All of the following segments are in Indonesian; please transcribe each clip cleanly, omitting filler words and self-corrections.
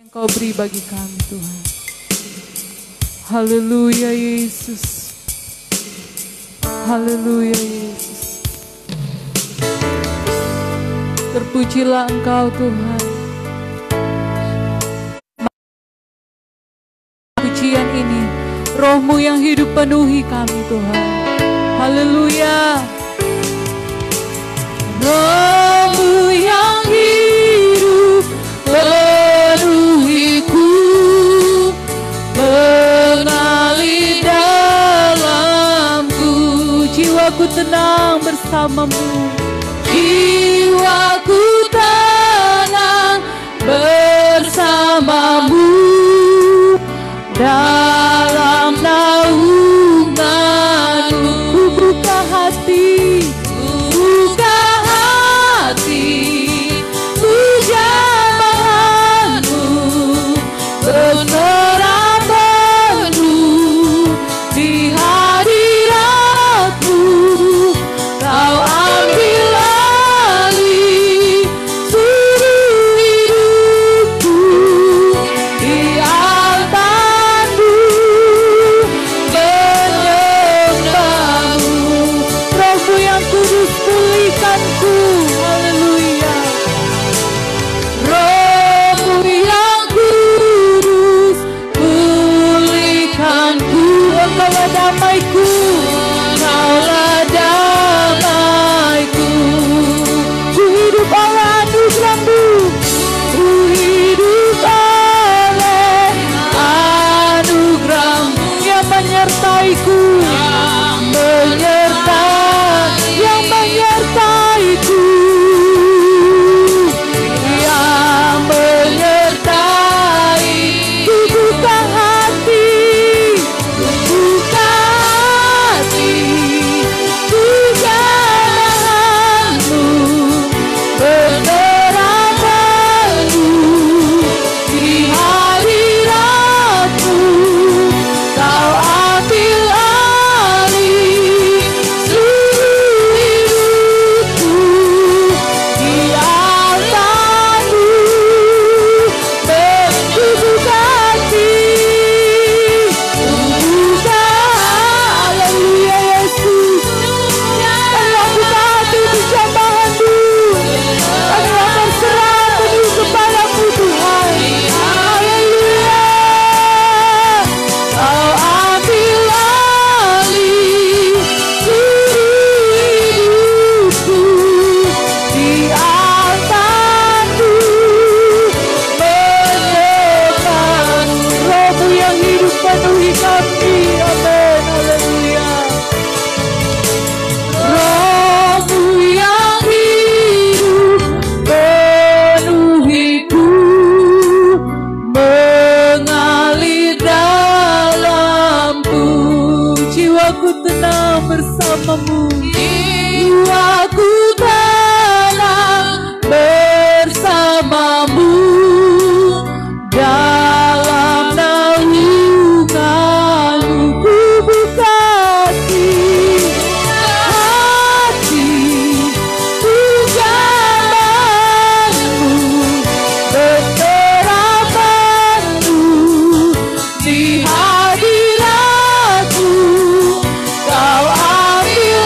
Engkau beri bagi kami Tuhan. Haleluya Yesus. Haleluya Yesus. Terpujilah Engkau Tuhan. Pujian ini, Roh-Mu yang hidup penuhi kami Tuhan. Haleluya. Roh-Mu yang hidup penuhiku, mengalir dalamku. Jiwaku tenang bersamamu, jiwaku tenang bersamamu. Dalam naunganmu ku buka hati, buka hati, pujaanmu berserah penuh di hadiratmu. Kau ambil alih seluruh hidupku di altarmu, menyembahmu. Roh-Mu yang kudus pulihkanku. Haleluya. Roh-Mu yang kudus pulihkanku. Engkaulah damaiku, Engkaulah damaiku. Ku hidup oleh anugerah-Mu, ku hidup oleh anugerah-Mu yang menyertaiku, yang menyertaiku, yang menyertai. Ku buka hati, buka hati, pujaanmu berserah penuh di hadiratmu. Kau ambil alih seluruh hidupku di altarmu. Berbuka hati, buka. Haleluya Yesus. Engkau buka hati persembahan-Mu. Engkau berserah penuh kepadamu Tuhan. Haleluya. Kau ambil alih seluruh hidupku di altarmu, menyembahmu. Roh-Mu yang hidup penuhi kami. Amin. Haleluya. Roh-Mu yang hidup penuhiku, mengalir dalamku. Jiwaku tenang bersamamu, jiwaku tenang bersamamu. Dalam naunganmu ku buka hati, pujaanmu berserah penuh di hadiratmu. Kau ambil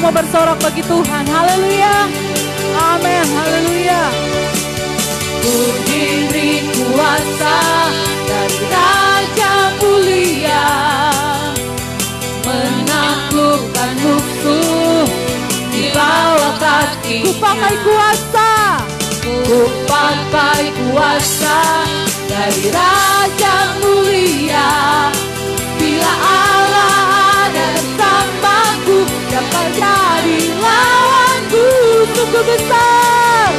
mau bersorak bagi Tuhan. Haleluya. Amin. Haleluya. Ku diberi kuasa dari Raja mulia, menaklukkan musuh di bawah kaki. Ku pakai kuasa, ku pakai kuasa dari Raja mulia. Bila Allah ada bersamaku, dapat jadi lawanku. Sungguh besar,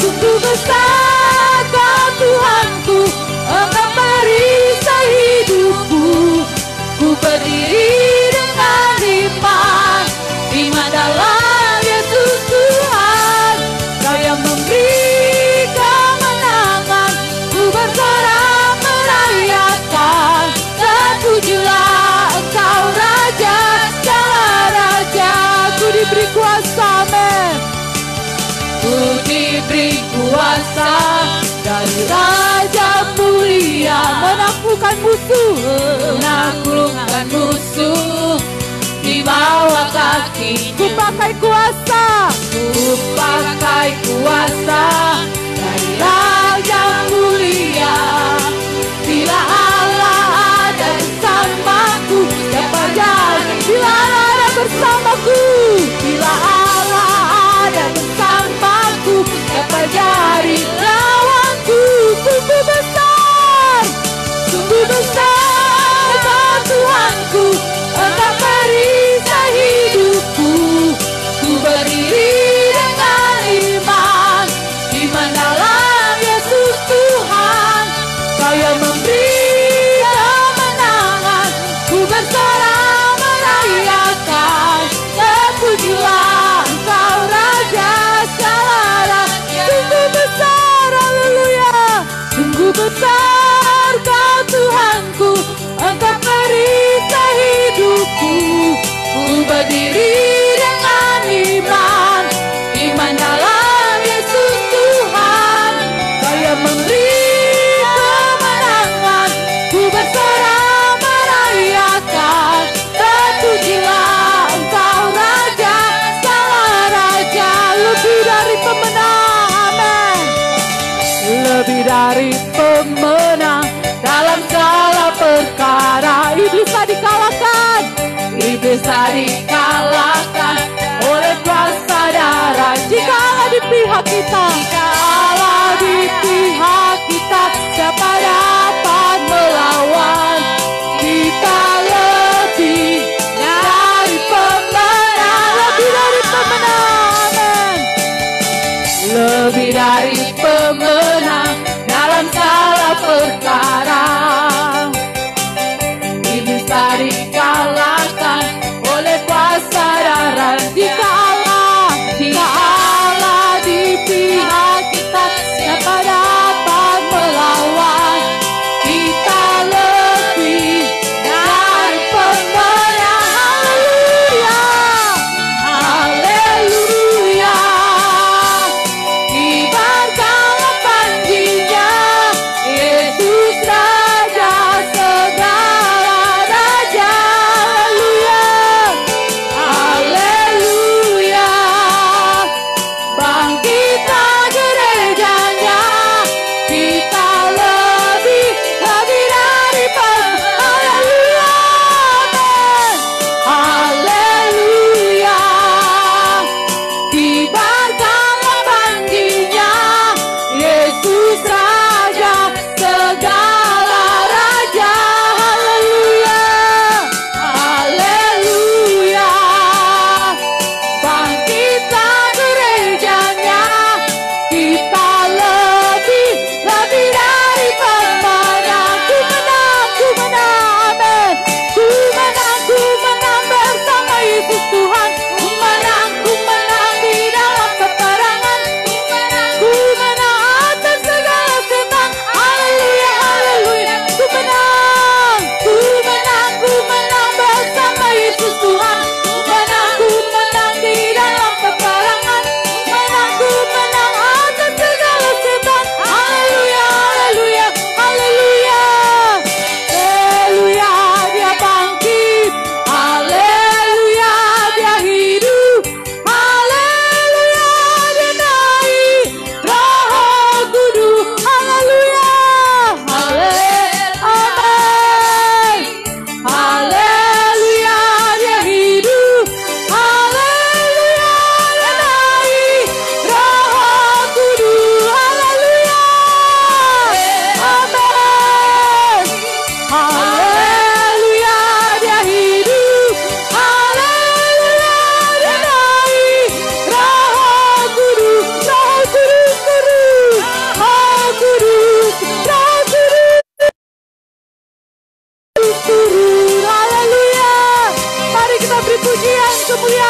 sungguh besar Kau Tuhanku, Engkau perisai hidupku. Ku berdiri dengan iman, iman dalam Yesus Tuhan. Kau yang memberi kemenangan, ku bersorak merayakan. Terpujilah Engkau Raja, segala raja. Ku diberi kuasa, amin. Ku diberi kuasa dari Raja mulia, menaklukkan musuh, menaklukkan musuh di bawah kaki. Ku pakai kuasa, ku pakai kuasa dari Raja mulia. Bila Allah ada bersamaku, dapat jadi. Bila Allah ada bersamaku, bila Allah ada bersamaku, dapat jadi lawanku. Sungguh besar, sungguh besar Kau Tuhanku, Engkau perisai hidupku. Ku berdiri dengan iman, iman dalam Yesus Tuhan. Kau yang memberi kemenangan, ku bersorak merayakan. Terpujilah Engkau Raja, segala raja. Sungguh besar, haleluya. Sungguh besar Kau Tuhanku, Engkau perisai hidupku. Ku berdiri dengan iman, iman dalam Yesus Tuhan. Kau yang memberi kemenangan, ku bersorak merayakan. Terpujilah Engkau Raja, segala raja. Lebih dari pemenang, amin. Lebih dari pemenang dalam segala perkara. Iblis tak dikalahkan, iblis tak dikalahkan oleh kuasa darah. Jika Allah di pihak kita, jika Allah di pihak kita, siapa dapat melawan kita? Lebih dari pemenang, lebih dari pemenang, amin. Lebih dari pemenang dalam segala perkara. Iblis tak dikalahkan oleh kuasa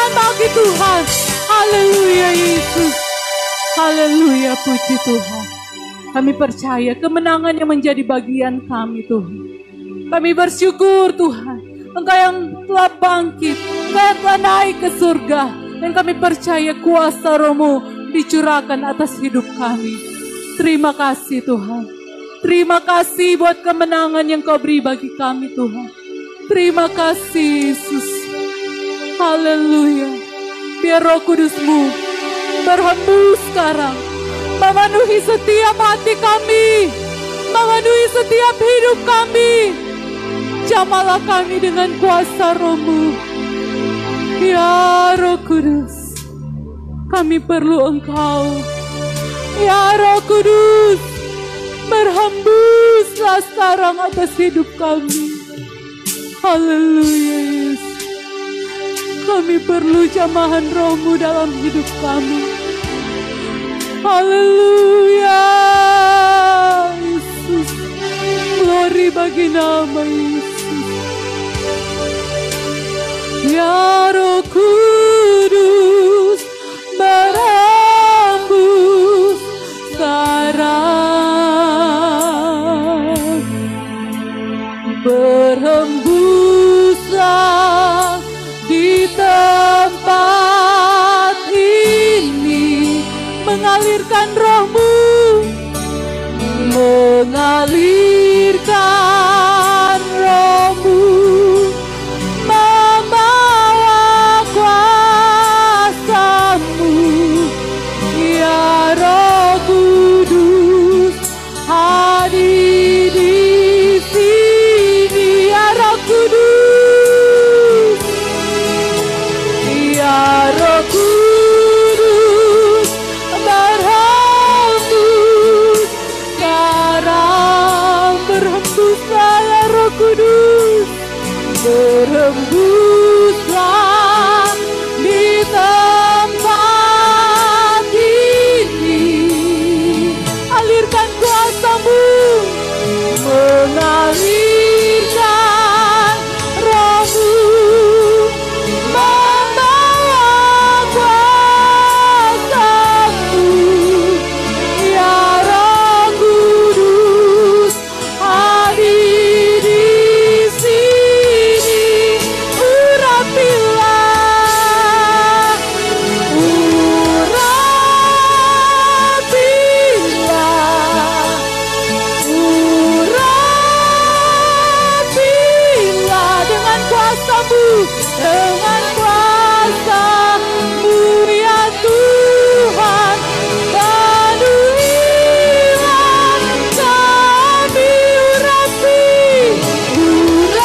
kemuliaan bagi Tuhan. Haleluya Yesus. Haleluya, puji Tuhan. Kami percaya kemenangan yang menjadi bagian kami Tuhan. Kami bersyukur Tuhan, Engkau yang telah bangkit, Engkau yang telah naik ke surga. Dan kami percaya kuasa Roh-Mu dicurahkan atas hidup kami. Terima kasih Tuhan. Terima kasih buat kemenangan yang Kau beri bagi kami Tuhan. Terima kasih Yesus. Haleluya. Biar Roh Kudus-Mu berhembus sekarang, memenuhi setiap hati kami, memenuhi setiap hidup kami. Jamalah kami dengan kuasa Roh-Mu. Ya Roh Kudus, kami perlu Engkau. Ya Roh Kudus, berhembuslah sekarang atas hidup kami. Haleluya Yesus. Kami perlu jamahan Roh-Mu dalam hidup kami. Haleluya Yesus. Glory bagi nama Yesus. Ya Roh Kudus, berhembus sekarang. Berhembuslah di tempat ini, mengalirkan Roh-Mu, mengalirkan Roh-Mu, membawa kuasa-Mu. Ya Roh Kudus, hadir di sini. Ya Roh Kudus, ya Roh Kudus, berhembus sekarang. Berhembuslah ya Roh Kudus, berhembuslah di tempat ini. Alirkan kuasa-Mu, mengalirkan Roh-Mu, membawa kuasa-Mu. Ya Roh Kudus, hadir di sini. Urapilah, urapilah, urapilah dengan kuasa-Mu, dengan kuasa-Mu ya Tuhan. Penuhilah kami, urapilah,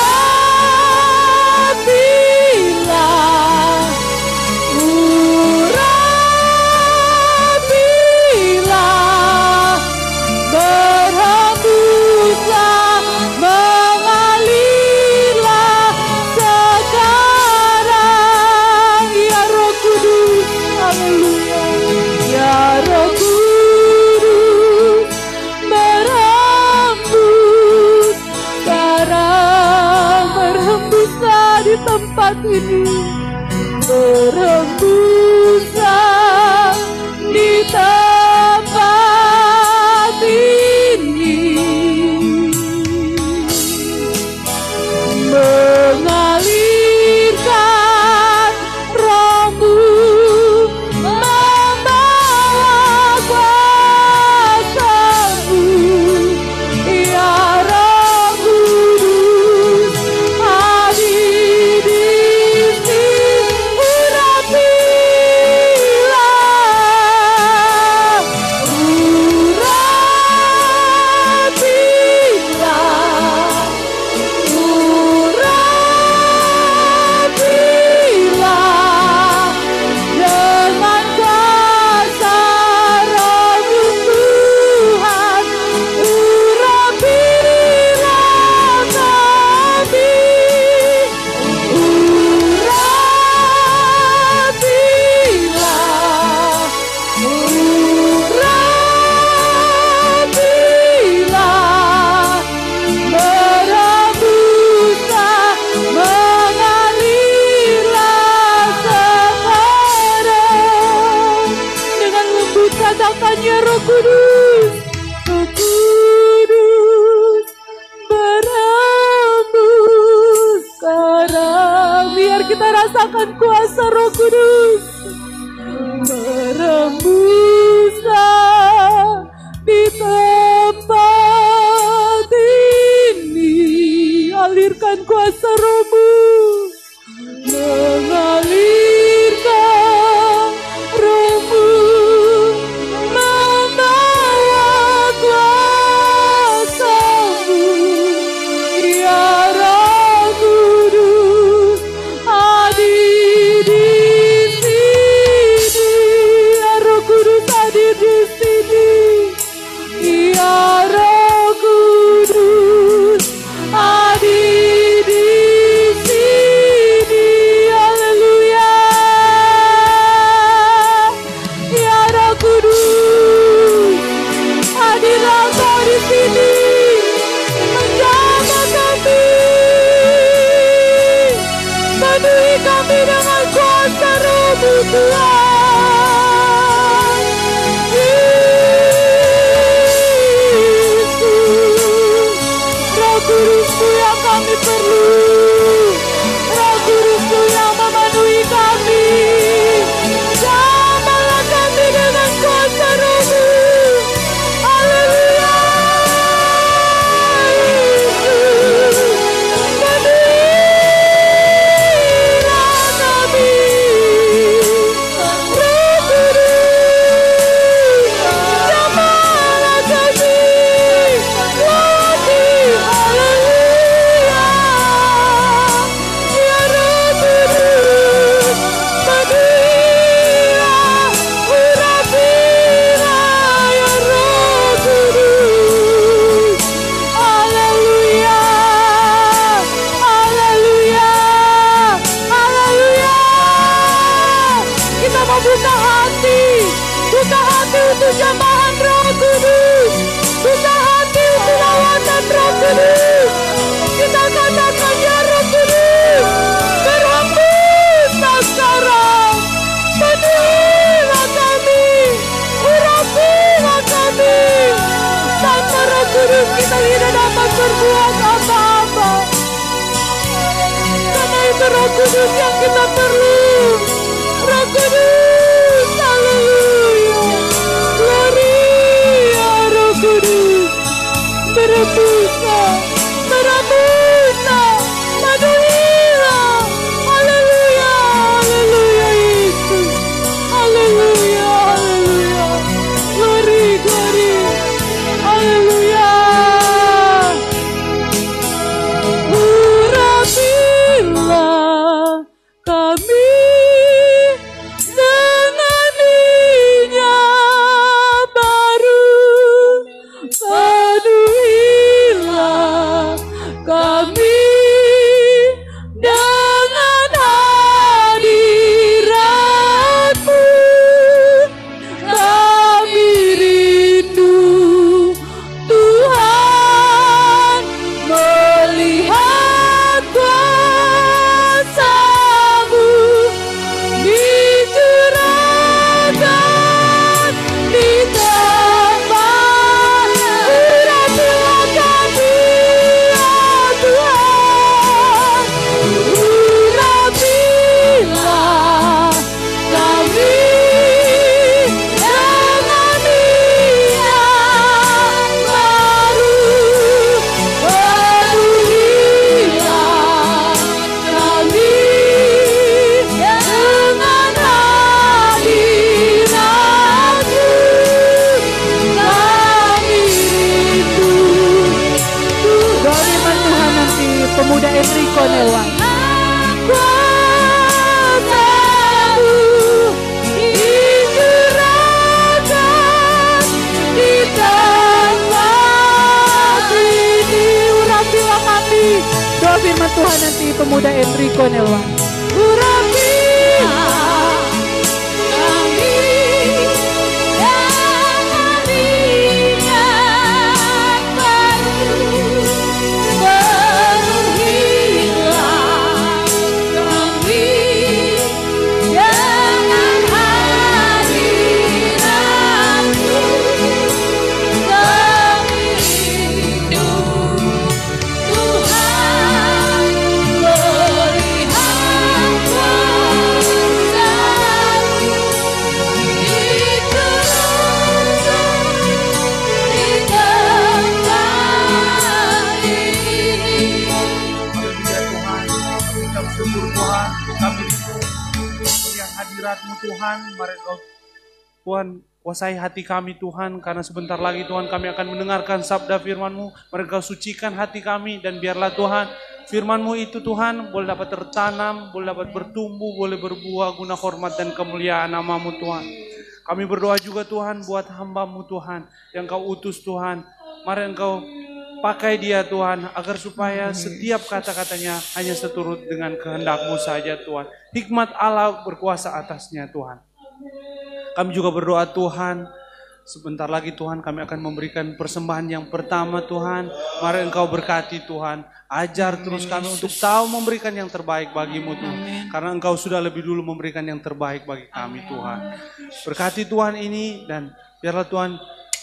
urapilah, berhembuslah, mengalirlah sekarang. Ya Roh Kudus, haleluya. Ya Roh Kudus, berhembus sekarang. Berhembuslah di tempat ini, berhembuslah di tempat ini, mengalirkan Roh-Mu, membawa kuasa-Mu. Ya Roh Kudus, hadir di sini. Urapilah, Nyatakan kuasa Roh Kudus berembuslah di tempat ini. Alirkan kuasa Roh-Mu, mengalirkan Roh-Mu, membawa kuasa-Mu. Ya Roh Kudus, hadir di sini. Ya Roh Kudus, hadir di sini. Ya Roh Kudus, hadir di sini. Haleluya. Ya Roh Kudus, hadirlah Kau di sini, menjaga kami, penuhi kami dengan kuasa Roh-Mu Tuhan. Yesus, Roh Kudus-Mu yang kami perlu, Roh Kudus-Mu yang memenuhi kami. Jamahlah kami dengan kuasa Roh-Mu. Haleluya. Yesus, penuhilah kami. Roh Kudus, jamahlah kami. Latih, haleluya. Ya Roh Kudus, penuhilah, urapilah ya Roh Kudus. Haleluya, haleluya, haleluya. Kita mau buka hati untuk jamahan Roh Kudus, buka hati untuk lawatan Roh Kudus. Kita katakan ya Roh Kudus, berhembuslah sekarang, penuhilah kami, urapilah kami. Tanpa Roh Kudus kita tidak dapat berbuat apa-apa. Karena itu Roh Kudus yang kita perlu. Roh Kudus, haleluya. Gloria Roh Kudus, berembuslah, berembuslah, penuhilah. Haleluya, haleluya Yesus. Haleluya, haleluya. Glory, glory. Haleluya. Urapilah kami dengan minyak baru, penuhilah kami dengan hadirat-Mu. Kami rindu Tuhan melihat kuasa-Mu dicurahkan di tempat. Urapilah kami ya Tuhan, urapilah kami dengan minyak baru, penuhilah kami dengan hadirat-Mu. Kami rindu Tuhan. Tuhan nanti pemuda Enrico Newang. Kuasa-Mu dicurahkan di tempat ini. Urapilah kami. Doa firman Tuhan nanti pemuda Enrico Newang. Urapilah kami dengan minyak baru, penuhilah kami dengan hadirat-Mu. Kami rindu Tuhan melihat hadirat-Mu Tuhan. Mari Engkau Tuhan kuasai hati kami Tuhan, karena sebentar lagi Tuhan kami akan mendengarkan sabda firman-Mu. Mari Engkau sucikan hati kami, dan biarlah Tuhan firman-Mu itu Tuhan boleh dapat tertanam, boleh dapat bertumbuh, boleh berbuah guna hormat dan kemuliaan nama-Mu Tuhan. Kami berdoa juga Tuhan buat hamba-Mu Tuhan yang Kau utus Tuhan. Mari Engkau pakai dia Tuhan, agar supaya setiap kata-katanya hanya seturut dengan kehendak-Mu saja Tuhan. Hikmat Allah berkuasa atasnya Tuhan. Kami juga berdoa Tuhan, sebentar lagi Tuhan kami akan memberikan persembahan yang pertama Tuhan. Mari Engkau berkati Tuhan, ajar terus kami untuk tahu memberikan yang terbaik bagi-Mu Tuhan. Karena Engkau sudah lebih dulu memberikan yang terbaik bagi kami Tuhan. Berkati Tuhan ini, dan biarlah Tuhan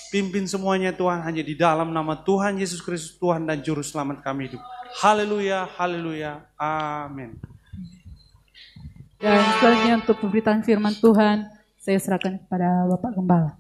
pimpin semuanya Tuhan, hanya di dalam nama Tuhan Yesus Kristus Tuhan dan Juru Selamat kami hidup. Haleluya, haleluya, amin. Dan selanjutnya untuk pemberitaan firman Tuhan, saya serahkan kepada Bapak Gembala.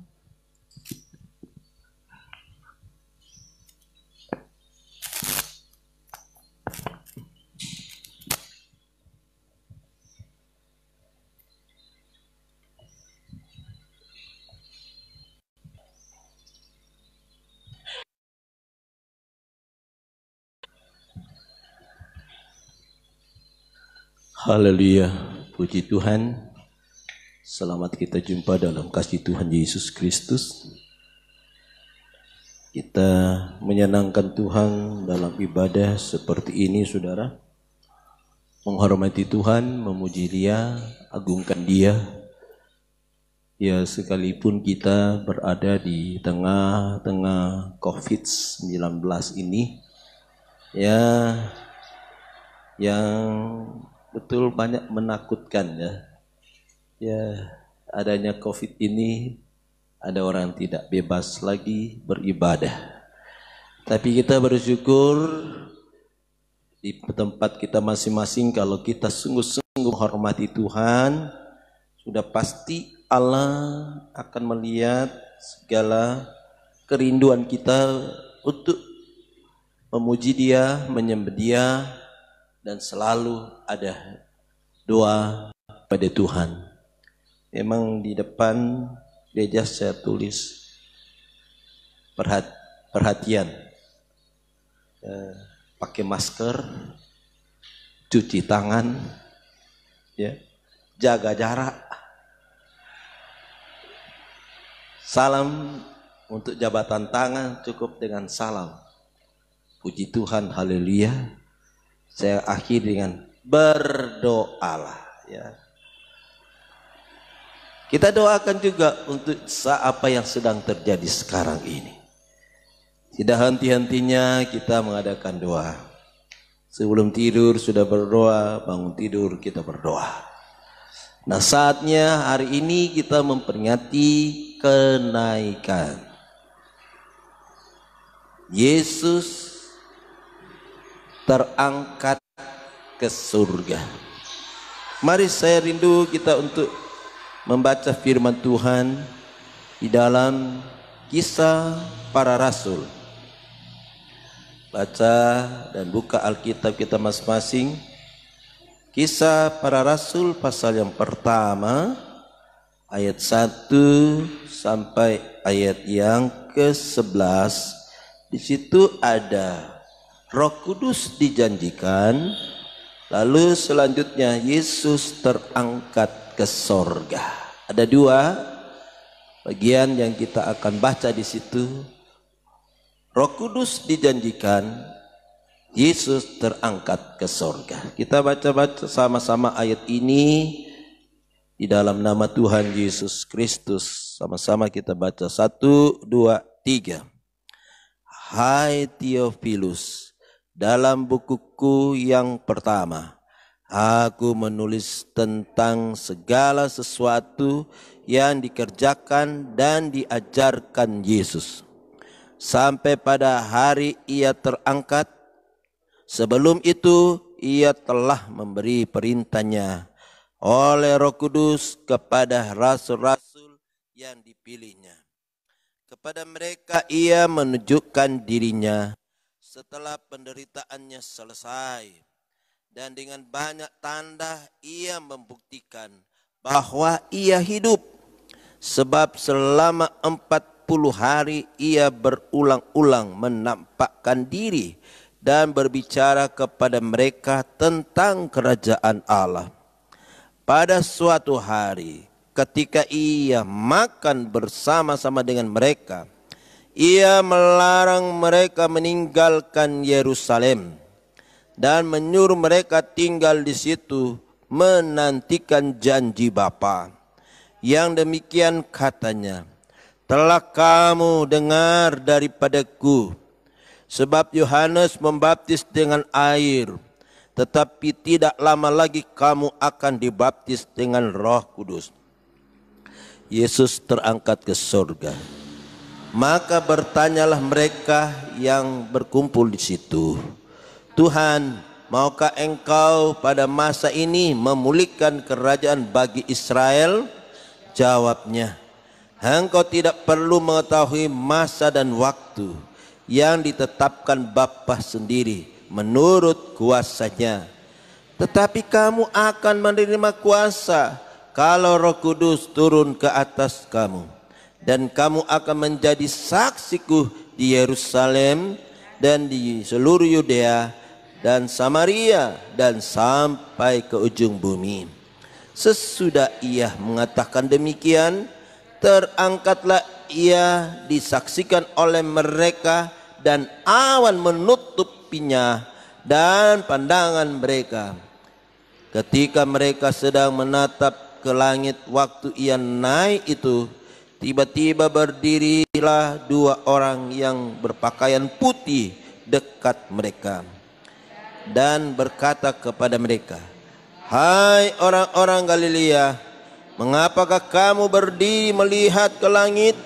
Haleluya, puji Tuhan. Selamat kita jumpa dalam kasih Tuhan Yesus Kristus. Kita menyenangkan Tuhan dalam ibadah seperti ini, saudara. Menghormati Tuhan, memuji Dia, agungkan Dia. Ya, sekalipun kita berada di tengah-tengah COVID-19 ini, ya, yang betul banyak menakutkan ya. Ya, adanya COVID ini, ada orang tidak bebas lagi beribadah. Tapi kita bersyukur di tempat kita masing-masing, kalau kita sungguh-sungguh menghormati Tuhan, sudah pasti Allah akan melihat segala kerinduan kita untuk memuji Dia, menyembah Dia, dan selalu ada doa pada Tuhan. Memang di depan gereja saya tulis perhatian, pakai masker, cuci tangan, ya, jaga jarak, salam untuk jabatan tangan cukup dengan salam. Puji Tuhan, haleluya. Saya akhiri dengan berdoalah, ya. Kita doakan juga untuk apa yang sedang terjadi sekarang ini. Tidak henti-hentinya kita mengadakan doa. Sebelum tidur sudah berdoa, bangun tidur kita berdoa. Nah, saatnya hari ini kita memperingati kenaikan Yesus terangkat ke surga. Mari saya rindu kita untuk membaca firman Tuhan di dalam Kisah Para Rasul. Baca dan buka Alkitab kita masing-masing. Kisah Para Rasul pasal yang pertama, ayat 1 sampai ayat yang ke-11. Di situ ada Roh Kudus dijanjikan, lalu selanjutnya Yesus terangkat ke sorga. Ada dua bagian yang kita akan baca di situ. Roh Kudus dijanjikan, Yesus terangkat ke sorga. Kita baca sama-sama ayat ini di dalam nama Tuhan Yesus Kristus. Sama-sama kita baca 1, 2, 3. Hai Theophilus, dalam bukuku yang pertama, aku menulis tentang segala sesuatu yang dikerjakan dan diajarkan Yesus sampai pada hari Ia terangkat. Sebelum itu Ia telah memberi perintahnya oleh Roh Kudus kepada rasul-rasul yang dipilihnya. Kepada mereka Ia menunjukkan dirinya setelah penderitaannya selesai. Dan dengan banyak tanda Ia membuktikan bahwa ia hidup, sebab selama 40 hari ia berulang-ulang menampakkan diri dan berbicara kepada mereka tentang kerajaan Allah. Pada suatu hari, ketika ia makan bersama-sama dengan mereka, ia melarang mereka meninggalkan Yerusalem dan menyuruh mereka tinggal di situ menantikan janji Bapa. Yang demikian katanya, telah kamu dengar daripadaku, sebab Yohanes membaptis dengan air, tetapi tidak lama lagi kamu akan dibaptis dengan Roh Kudus. Yesus terangkat ke surga. Maka bertanyalah mereka yang berkumpul di situ, Tuhan, maukah engkau pada masa ini memulihkan kerajaan bagi Israel? Jawabnya, engkau tidak perlu mengetahui masa dan waktu yang ditetapkan Bapa sendiri menurut kuasanya. Tetapi kamu akan menerima kuasa kalau Roh Kudus turun ke atas kamu. Dan kamu akan menjadi saksiku di Yerusalem dan di seluruh Yudea dan Samaria dan sampai ke ujung bumi. Sesudah ia mengatakan demikian, terangkatlah ia disaksikan oleh mereka dan awan menutupinya dan pandangan mereka. Ketika mereka sedang menatap ke langit waktu ia naik itu, tiba-tiba berdirilah dua orang yang berpakaian putih dekat mereka dan berkata kepada mereka, hai orang-orang Galilea, mengapakah kamu berdiri melihat ke langit?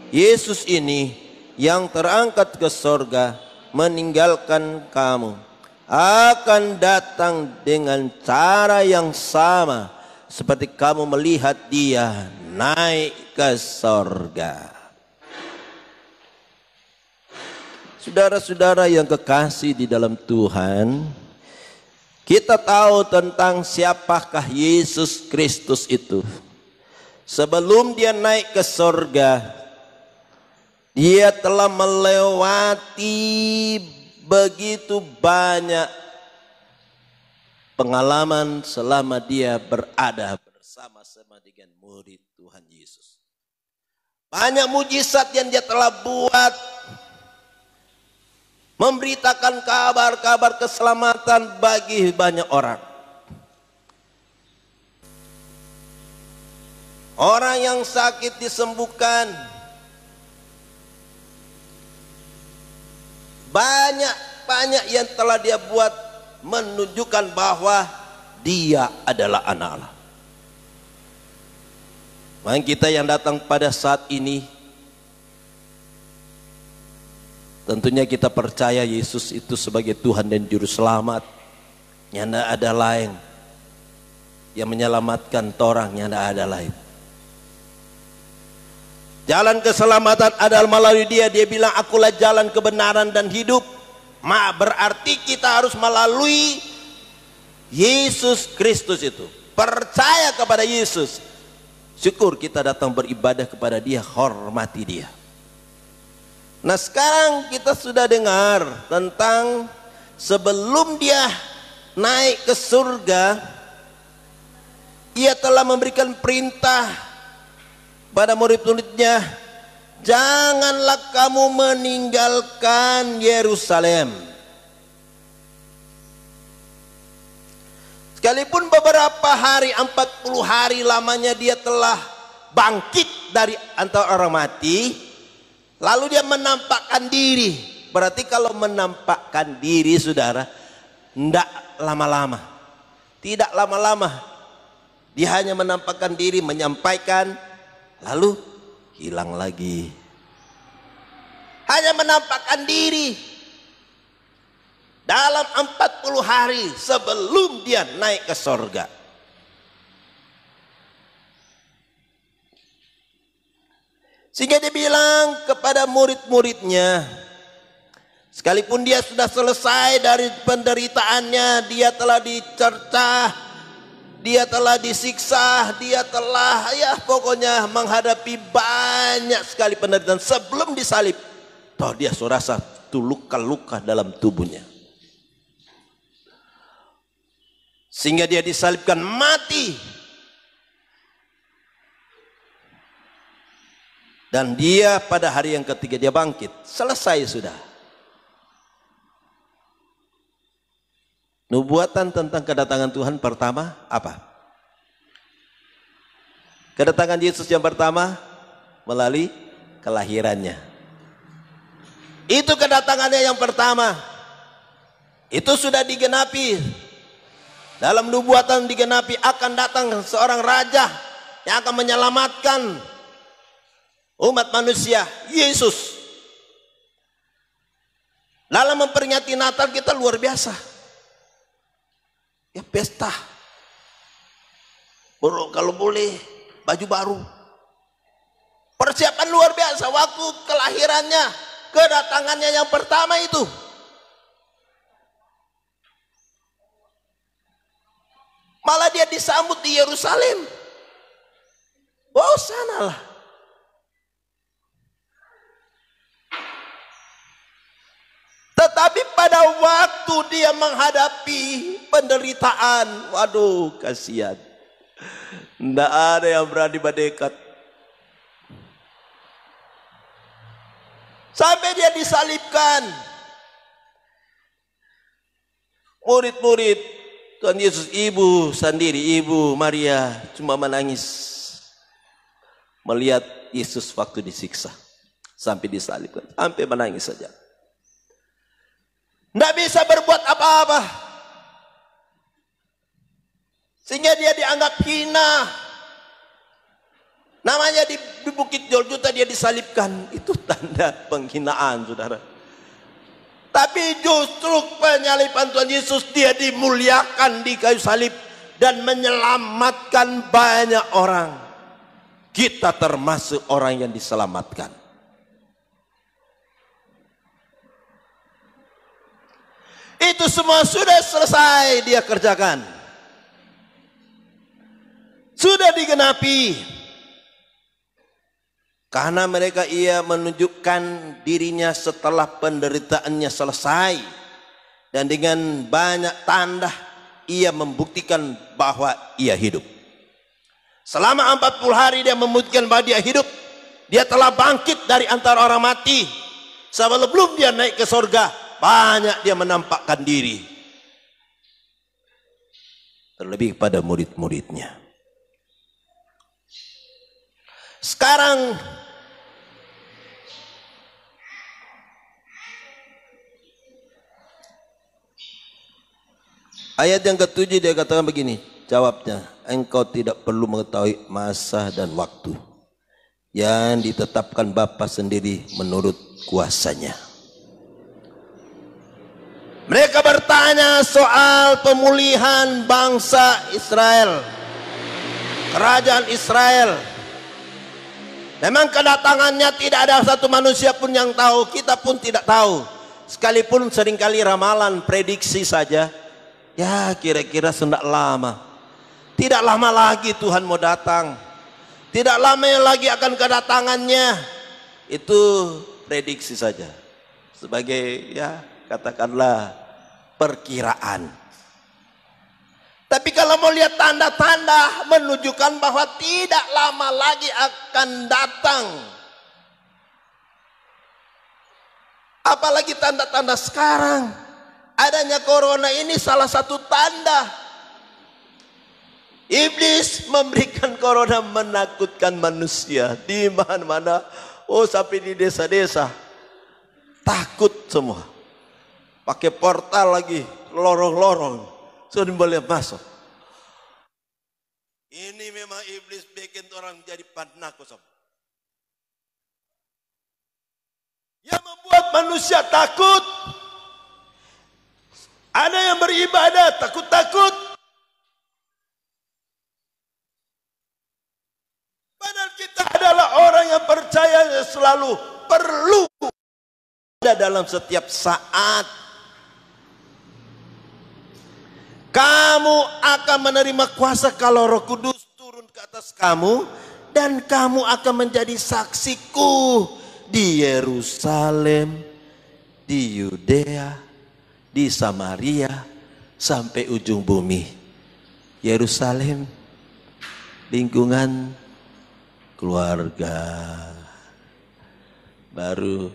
Yesus ini yang terangkat ke sorga meninggalkan kamu akan datang dengan cara yang sama seperti kamu melihat dia naik ke sorga. Saudara-saudara yang kekasih di dalam Tuhan, kita tahu tentang siapakah Yesus Kristus itu. Sebelum dia naik ke sorga, dia telah melewati begitu banyak pengalaman selama dia berada bersama-sama dengan murid Tuhan Yesus. Banyak mujizat yang dia telah buat, memberitakan kabar-kabar keselamatan bagi banyak orang. Orang yang sakit disembuhkan. Banyak yang telah dia buat menunjukkan bahwa dia adalah anak Allah. Maka kita yang datang pada saat ini, tentunya kita percaya Yesus itu sebagai Tuhan dan Juru Selamat. Yang tidak ada lain yang menyelamatkan orang, yang tidak ada lain. Jalan keselamatan adalah melalui dia. Dia bilang, akulah jalan kebenaran dan hidup. Berarti kita harus melalui Yesus Kristus itu. Percaya kepada Yesus. Syukur kita datang beribadah kepada dia, hormati dia. Nah sekarang kita sudah dengar tentang sebelum dia naik ke surga, ia telah memberikan perintah pada murid-muridnya, janganlah kamu meninggalkan Yerusalem. Sekalipun beberapa hari, 40 hari lamanya dia telah bangkit dari antara orang mati, lalu dia menampakkan diri. Berarti kalau menampakkan diri, saudara, tidak lama-lama. Tidak lama-lama. Dia hanya menampakkan diri, menyampaikan, lalu hilang lagi. Hanya menampakkan diri. Dalam 40 hari sebelum dia naik ke sorga. Sehingga dia bilang kepada murid-muridnya, sekalipun dia sudah selesai dari penderitaannya, dia telah dicercah, Dia telah disiksa, dia telah pokoknya menghadapi banyak sekali penderitaan sebelum disalib. Toh dia rasa itu luka-luka dalam tubuhnya. Sehingga dia disalibkan mati. Dan dia pada hari yang ketiga dia bangkit. Selesai sudah. Nubuatan tentang kedatangan Tuhan pertama apa? Kedatangan Yesus yang pertama melalui kelahirannya. Itu kedatangannya yang pertama. Itu sudah digenapi. Dalam nubuatan digenapi akan datang seorang raja yang akan menyelamatkan umat manusia, Yesus. Dalam memperingati Natal kita luar biasa. Ya pesta. Kalau boleh baju baru. Persiapan luar biasa waktu kelahirannya, kedatangannya yang pertama itu. Malah dia disambut di Yerusalem. Oh sanalah. Tetapi pada waktu dia menghadapi penderitaan, waduh kasihan. Tidak ada yang berani mendekat. Sampai dia disalibkan. Murid-murid Tuhan Yesus, ibu sendiri, ibu Maria cuma menangis melihat Yesus waktu disiksa. Sampai disalibkan, sampai menangis saja. Tidak bisa berbuat apa-apa. Sehingga dia dianggap hina. Namanya di Bukit Golgota dia disalibkan. Itu tanda penghinaan, saudara. Tapi justru penyaliban Tuhan Yesus, dia dimuliakan di kayu salib dan menyelamatkan banyak orang. Kita termasuk orang yang diselamatkan. Itu semua sudah selesai dia kerjakan. Sudah digenapi. Karena mereka ia menunjukkan dirinya setelah penderitaannya selesai. Dan dengan banyak tanda ia membuktikan bahwa ia hidup. Selama 40 hari dia membuktikan bahwa dia hidup. Dia telah bangkit dari antara orang mati. Sebelum dia naik ke surga, banyak dia menampakkan diri. Terlebih pada murid-muridnya. Sekarang ayat yang ke-7 dia katakan begini, jawabnya, engkau tidak perlu mengetahui masa dan waktu yang ditetapkan Bapa sendiri menurut kuasanya. Mereka bertanya soal pemulihan bangsa Israel, kerajaan Israel. Memang kedatangannya tidak ada satu manusia pun yang tahu, kita pun tidak tahu. Sekalipun seringkali ramalan, prediksi saja. Ya kira-kira sudah lama. Tidak lama lagi Tuhan mau datang. Tidak lama lagi akan kedatangannya. Itu prediksi saja. Sebagai katakanlah perkiraan. Tapi kalau mau lihat tanda-tanda menunjukkan bahwa tidak lama lagi akan datang. Apalagi tanda-tanda sekarang. Adanya corona ini salah satu tanda. Iblis memberikan corona menakutkan manusia. Di mana-mana. Oh sampai di desa-desa. Takut semua. Pakai portal lagi. Lorong-lorong. Sudah boleh masuk. Ini memang iblis bikin orang jadi penakut. Yang membuat manusia takut. Ada yang beribadah takut-takut. Padahal kita adalah orang yang percaya selalu perlu ada dalam setiap saat. Kamu akan menerima kuasa kalau Roh Kudus turun ke atas kamu. Dan kamu akan menjadi saksiku di Yerusalem, di Yudea, di Samaria, sampai ujung bumi. Yerusalem, lingkungan keluarga. Baru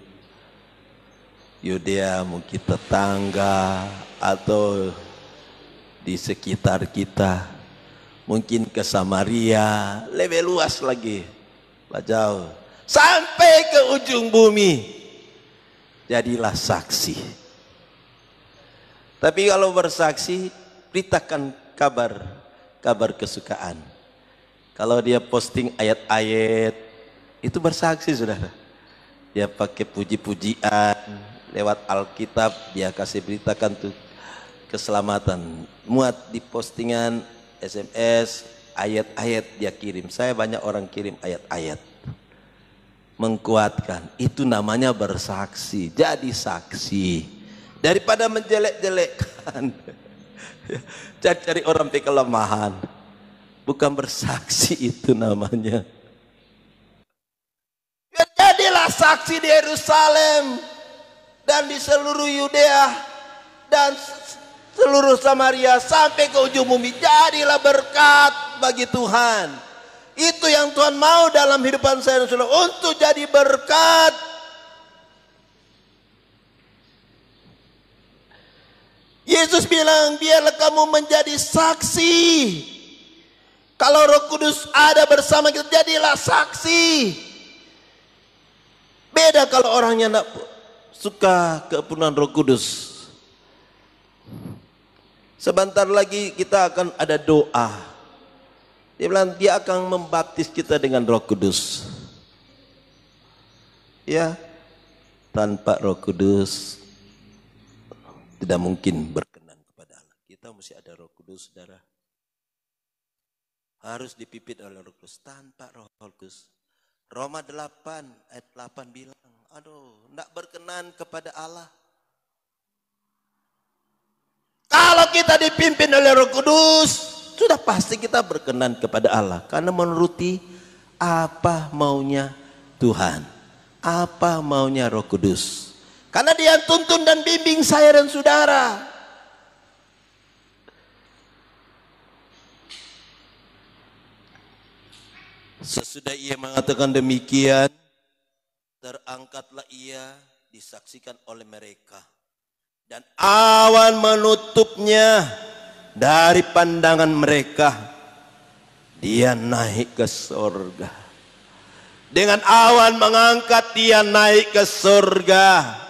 Yudea mungkin tetangga atau di sekitar kita. Mungkin ke Samaria, lebih luas lagi, jauh, sampai ke ujung bumi. Jadilah saksi. Tapi kalau bersaksi, beritakan kabar kesukaan. Kalau dia posting ayat-ayat, itu bersaksi, saudara. Dia pakai puji-pujian lewat Alkitab, dia kasih beritakan tuh keselamatan. Muat di postingan SMS, ayat-ayat dia kirim. Saya banyak orang kirim ayat-ayat. Mengkuatkan. Itu namanya bersaksi. Jadi saksi. Daripada menjelek-jelekkan. Cari orang kelemahan. Bukan bersaksi itu namanya. Jadilah saksi di Yerusalem. Dan di seluruh Yudea. Dan seluruh Samaria sampai ke ujung bumi. Jadilah berkat bagi Tuhan. Itu yang Tuhan mau dalam hidupan saya dan saudara. Untuk jadi berkat. Yesus bilang, biarlah kamu menjadi saksi. Kalau Roh Kudus ada bersama kita, jadilah saksi. Beda kalau orangnya tidak suka kepenuhan Roh Kudus. Sebentar lagi kita akan ada doa. Dia bilang dia akan membaptis kita dengan Roh Kudus. Ya, tanpa Roh Kudus tidak mungkin berkenan kepada Allah. Kita mesti ada Roh Kudus, saudara. Harus dipimpin oleh Roh Kudus. Tanpa Roh Kudus, Roma 8 ayat 8 bilang, aduh, tidak berkenan kepada Allah. Kalau kita dipimpin oleh Roh Kudus, sudah pasti kita berkenan kepada Allah. Karena menuruti apa maunya Tuhan. Apa maunya Roh Kudus. Karena dia tuntun dan bimbing saya dan saudara. Sesudah ia mengatakan demikian, terangkatlah ia disaksikan oleh mereka. Dan awan menutupnya dari pandangan mereka. Dia naik ke surga. Dengan awan mengangkat dia naik ke surga.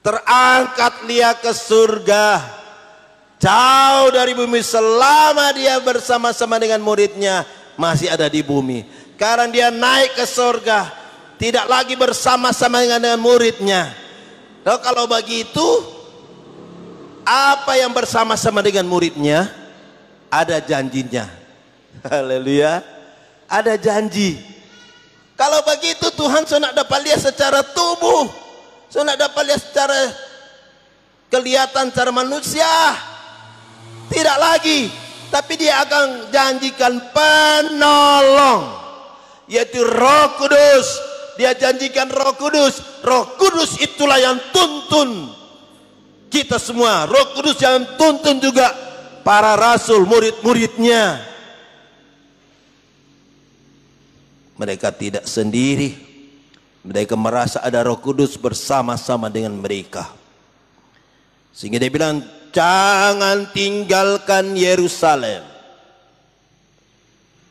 Terangkat dia ke surga. Jauh dari bumi selama dia bersama-sama dengan muridnya masih ada di bumi. Sekarang dia naik ke surga. Tidak lagi bersama-sama dengan muridnya. Nah, kalau begitu, apa yang bersama-sama dengan muridnya? Ada janjinya. Haleluya. Ada janji. Kalau begitu Tuhan sudah dapat lihat secara tubuh. Sudah dapat lihat secara kelihatan secara manusia. Tidak lagi. Tapi dia akan janjikan penolong. Yaitu Roh Kudus. Dia janjikan Roh Kudus. Roh Kudus itulah yang tuntun kita semua. Roh Kudus yang tuntun juga para rasul, murid-muridnya. Mereka tidak sendiri. Mereka merasa ada Roh Kudus bersama-sama dengan mereka. Sehingga dia bilang, jangan tinggalkan Yerusalem.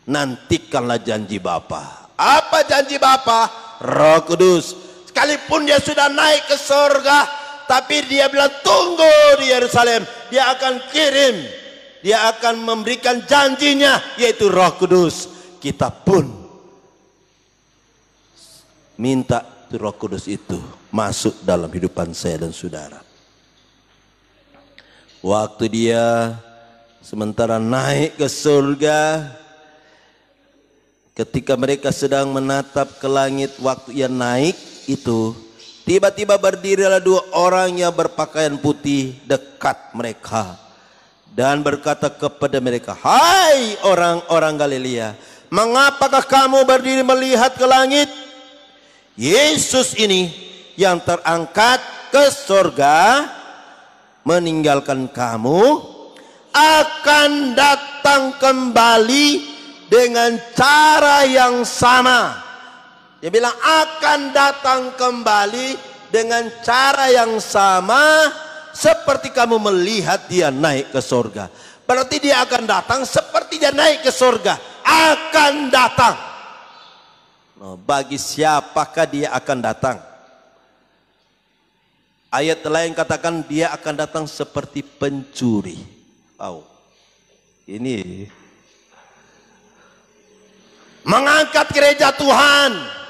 Nantikanlah janji Bapa. Apa janji Bapa? Roh Kudus. Sekalipun dia sudah naik ke surga, tapi dia bilang tunggu di Yerusalem. Dia akan kirim. Dia akan memberikan janjinya, yaitu Roh Kudus. Kita pun minta Roh Kudus itu masuk dalam hidupan saya dan saudara. Waktu dia sementara naik ke surga, ketika mereka sedang menatap ke langit waktu ia naik itu, tiba-tiba berdirilah dua orang yang berpakaian putih dekat mereka. dan berkata kepada mereka, "Hai orang-orang Galilea, mengapakah kamu berdiri melihat ke langit? Yesus ini yang terangkat ke surga meninggalkan kamu akan datang kembali dengan cara yang sama." Dia bilang akan datang kembali dengan cara yang sama seperti kamu melihat dia naik ke surga. Berarti dia akan datang seperti dia naik ke surga. Akan datang. Nah, bagi siapakah dia akan datang? Ayat lain katakan dia akan datang seperti pencuri. Ini mengangkat gereja Tuhan.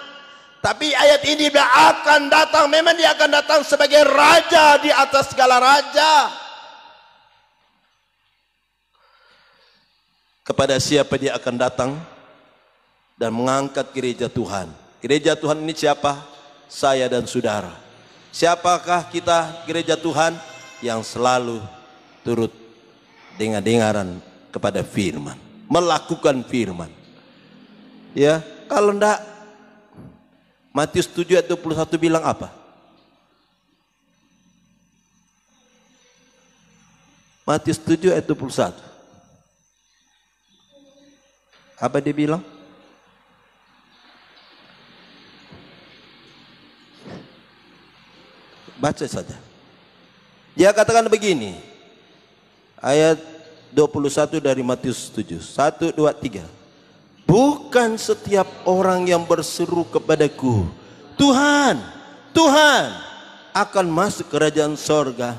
Tapi ayat ini dia akan datang. Memang dia akan datang sebagai raja di atas segala raja. Kepada siapa dia akan datang dan mengangkat gereja Tuhan? Gereja Tuhan ini siapa? Saya dan saudara. Siapakah kita gereja Tuhan? Yang selalu turut dengar-dengaran kepada firman, melakukan firman. Ya, kalau enggak, Matius 7 ayat 21 bilang apa? Matius 7 ayat 21. Apa dia bilang? Baca saja. Dia katakan begini. Ayat 21 dari Matius 7. 1, 2, 3. Bukan setiap orang yang berseru kepadaku, Tuhan, Tuhan, akan masuk kerajaan sorga,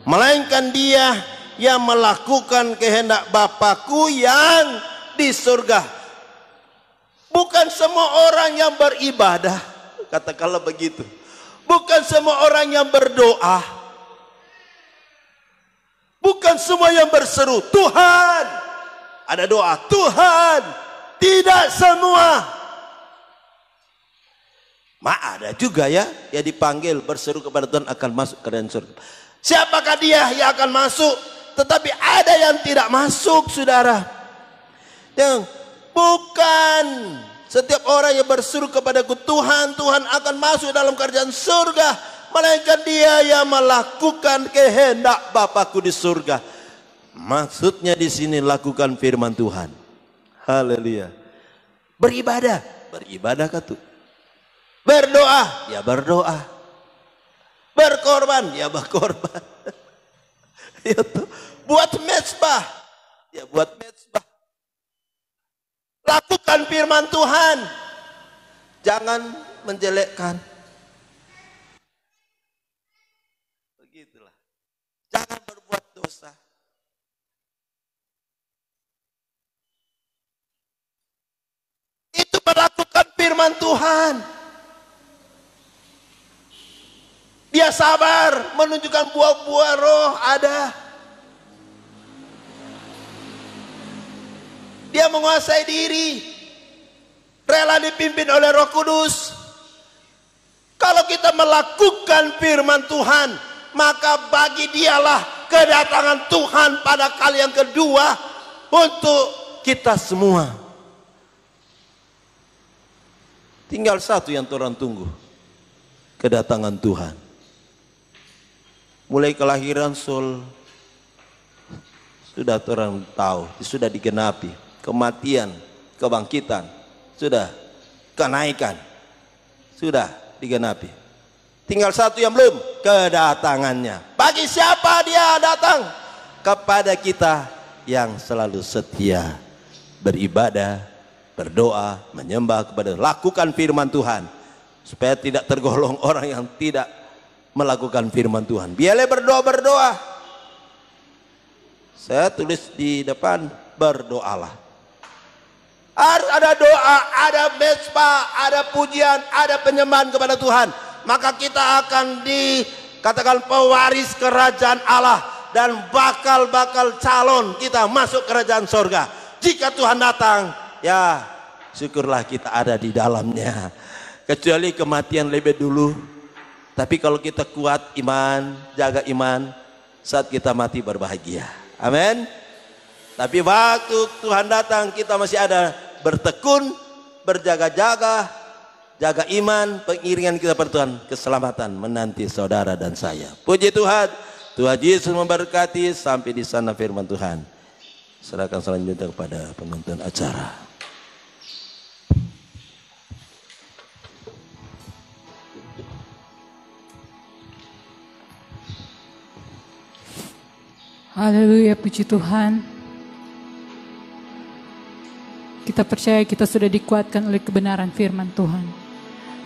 melainkan dia yang melakukan kehendak Bapakku yang di surga. Bukan semua orang yang beribadah, katakanlah begitu. Bukan semua orang yang berdoa. Bukan semua yang berseru, Tuhan. Ada doa, Tuhan. Tidak semua. Ada juga ya yang dipanggil berseru kepada Tuhan akan masuk ke dalam surga. Siapakah dia yang akan masuk? Tetapi ada yang tidak masuk, saudara. Yang bukan setiap orang yang berseru kepadaku Tuhan, Tuhan akan masuk dalam kerajaan surga, melainkan dia yang melakukan kehendak Bapakku di surga. Maksudnya di sini lakukan firman Tuhan. Haleluya. Beribadah, beribadah kah tuh? Berdoa, ya berdoa. Berkorban, ya berkorban. Ya tuh. Buat mezbah, ya buat mezbah. Lakukan firman Tuhan. Jangan menjelekkan. Begitulah. Jangan berbuat dosa. Itu melakukan firman Tuhan. Dia sabar menunjukkan buah-buah roh ada. Dia menguasai diri. Rela dipimpin oleh Roh Kudus. Kalau kita melakukan firman Tuhan, maka bagi dialah kedatangan Tuhan pada kali yang kedua untuk kita semua. Tinggal satu yang orang tunggu, kedatangan Tuhan. Mulai kelahiran Saul sudah orang tahu, sudah digenapi. Kematian, kebangkitan, sudah kenaikan, sudah digenapi. Tinggal satu yang belum, kedatangannya. Bagi siapa dia datang? Kepada kita yang selalu setia beribadah, berdoa, menyembah kepada, lakukan firman Tuhan supaya tidak tergolong orang yang tidak melakukan firman Tuhan. Biarlah berdoa. Saya tulis di depan, berdoalah. Harus ada doa, ada mezbah, ada pujian, ada penyembahan kepada Tuhan. Maka kita akan dikatakan pewaris kerajaan Allah dan bakal calon kita masuk kerajaan sorga. Jika Tuhan datang, ya syukurlah kita ada di dalamnya. Kecuali kematian lebih dulu. Tapi kalau kita kuat iman, jaga iman, saat kita mati berbahagia. Amin. Tapi waktu Tuhan datang kita masih ada bertekun, berjaga-jaga, jaga iman, pengiringan kita pada Tuhan, keselamatan menanti saudara dan saya. Puji Tuhan. Tuhan Yesus memberkati. Sampai di sana firman Tuhan. Serahkan selanjutnya kepada penonton acara. Haleluya, puji Tuhan. Kita percaya kita sudah dikuatkan oleh kebenaran firman Tuhan.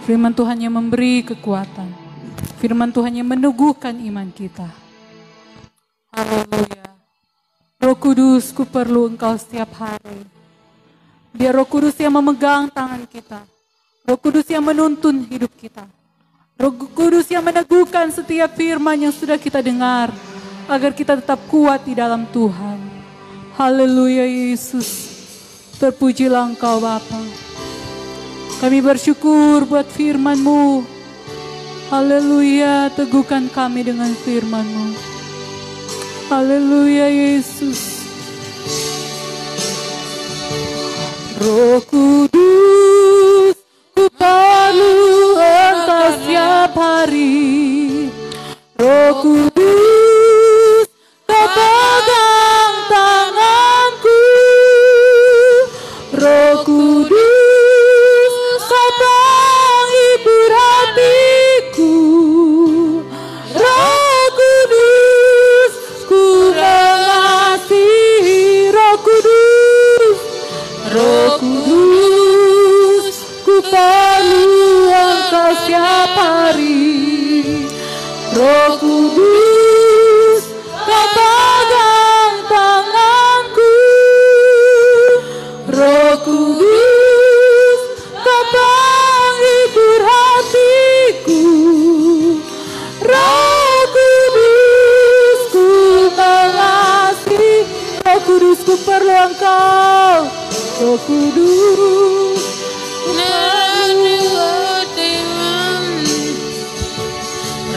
Firman Tuhan yang memberi kekuatan. Firman Tuhan yang meneguhkan iman kita. Haleluya. Roh Kudus, ku perlu Engkau setiap hari. Biar Roh Kudus yang memegang tangan kita. Roh Kudus yang menuntun hidup kita. Roh Kudus yang meneguhkan setiap firman yang sudah kita dengar. Agar kita tetap kuat di dalam Tuhan. Haleluya Yesus. Terpujilah Engkau Bapa. Kami bersyukur buat firman-Mu. Haleluya, teguhkan kami dengan firman-Mu. Haleluya Yesus. Roh Kudus, ku perlu Engkau setiap hari. Roh Kudus, Kau pegang tanganku. Roh Kudus, Kau penghibur hatiku. Roh Kudus, ku mengasihi. Roh Kudus, Roh Kudus, ku perlu Engkau setiap hari. Roh Kudus, Kau pegang tanganku. Roh Kudus, Kau penghibur hatiku. Roh Kudus, ku mengasihi. Roh Kudus, ku perlu Engkau. Roh Kudus,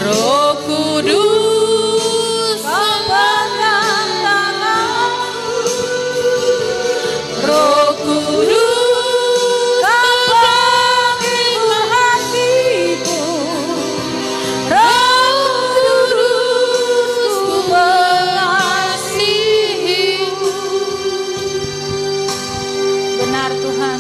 Roh Kudus, Kau pegang tanganku. Roh Kudus, Kau penghibur hatiku. Roh Kudus, ku mengasihimu. Benar Tuhan,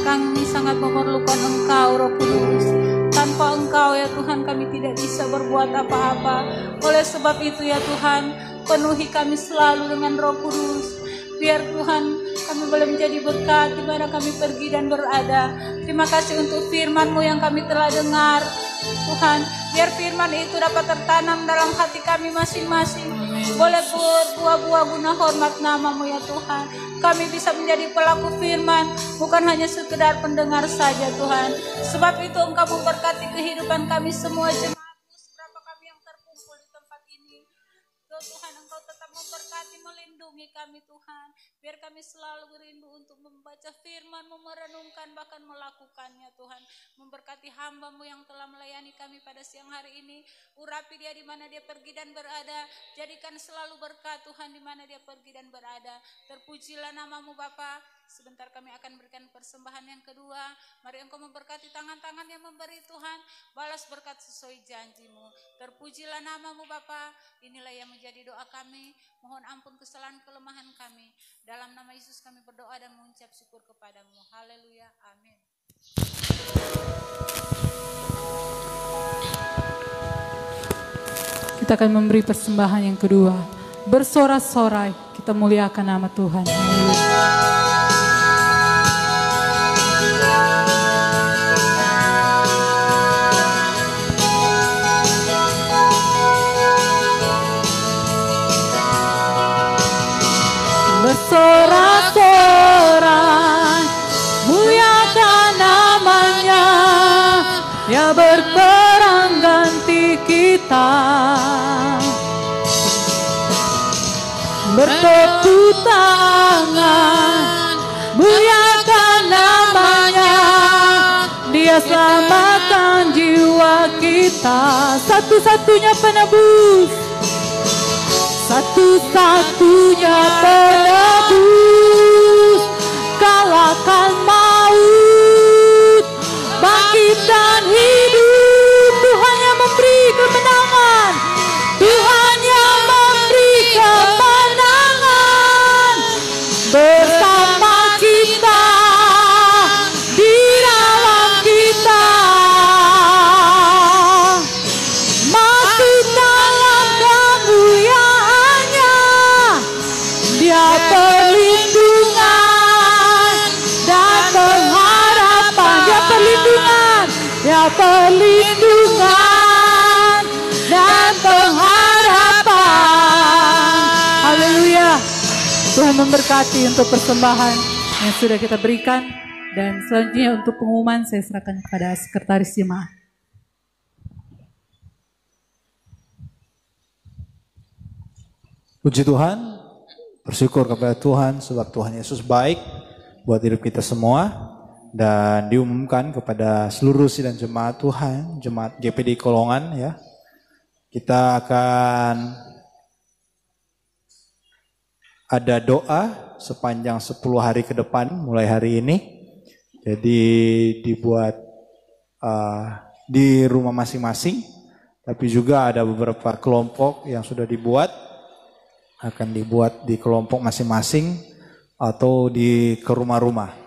kami sangat memerlukan Engkau Roh Kudus. Tanpa Engkau ya Tuhan kami tidak bisa berbuat apa-apa. Oleh sebab itu ya Tuhan, penuhi kami selalu dengan Roh Kudus. Biar Tuhan kami boleh menjadi berkat di mana kami pergi dan berada. Terima kasih untuk firman-Mu yang kami telah dengar. Tuhan, biar firman itu dapat tertanam dalam hati kami masing-masing. Boleh berbuah-buah guna hormat nama-Mu ya Tuhan. Kami bisa menjadi pelaku firman, bukan hanya sekedar pendengar saja Tuhan. Sebab itu Engkau memberkati kehidupan kami semua jemaat-Mu, seberapa kami yang terkumpul di tempat ini. Tuhan, Engkau tetap memberkati, melindungi kami Tuhan. Biar kami selalu rindu untuk membaca firman-Mu, merenungkan bahkan melakukannya Tuhan. Memberkati hamba-Mu yang telah melayani kami pada siang hari ini. Urapi dia di mana dia pergi dan berada. Jadikan selalu berkat Tuhan di mana dia pergi dan berada. Terpujilah nama-Mu Bapa. Sebentar kami akan berikan persembahan yang kedua. Mari Engkau memberkati tangan-tangan yang memberi Tuhan. Balas berkat sesuai janji-Mu. Terpujilah nama-Mu Bapa. Inilah yang menjadi doa kami. Mohon ampun kesalahan kelemahan kami. Dalam nama Yesus kami berdoa dan mengucap syukur kepadamu. Haleluya. Amin. Kita akan memberi persembahan yang kedua. Bersorak-sorai kita muliakan nama Tuhan. Haleluya. Bersorak-sorai muliakan namanya, ya berperang ganti kita. Bertepuk tangan muliakan namanya, dia selamatkan jiwa kita. Satu-satunya penebus, satu-satunya penebus, kalahkan maut, bangkit dan hidup. Tuhan yang memberi kemenangan, Tuhan yang memberi kemenangan, bersama kita, di dalam kita, masuk dalam kemuliaannya. Dia perlindungan dan pengharapan, dia perlindungan, dia perlindungan dan pengharapan. Haleluya. Tuhan memberkati untuk persembahan yang sudah kita berikan. Dan selanjutnya untuk pengumuman saya serahkan kepada sekretaris jemaat. Puji Tuhan, bersyukur kepada Tuhan sebab Tuhan Yesus baik buat hidup kita semua. Dan diumumkan kepada seluruh sidang jemaat Tuhan, jemaat GPD Kolongan ya. Kita akan ada doa sepanjang 10 hari ke depan mulai hari ini. Jadi dibuat di rumah masing-masing, tapi juga ada beberapa kelompok yang sudah dibuat, akan dibuat di kelompok masing-masing atau ke rumah-rumah.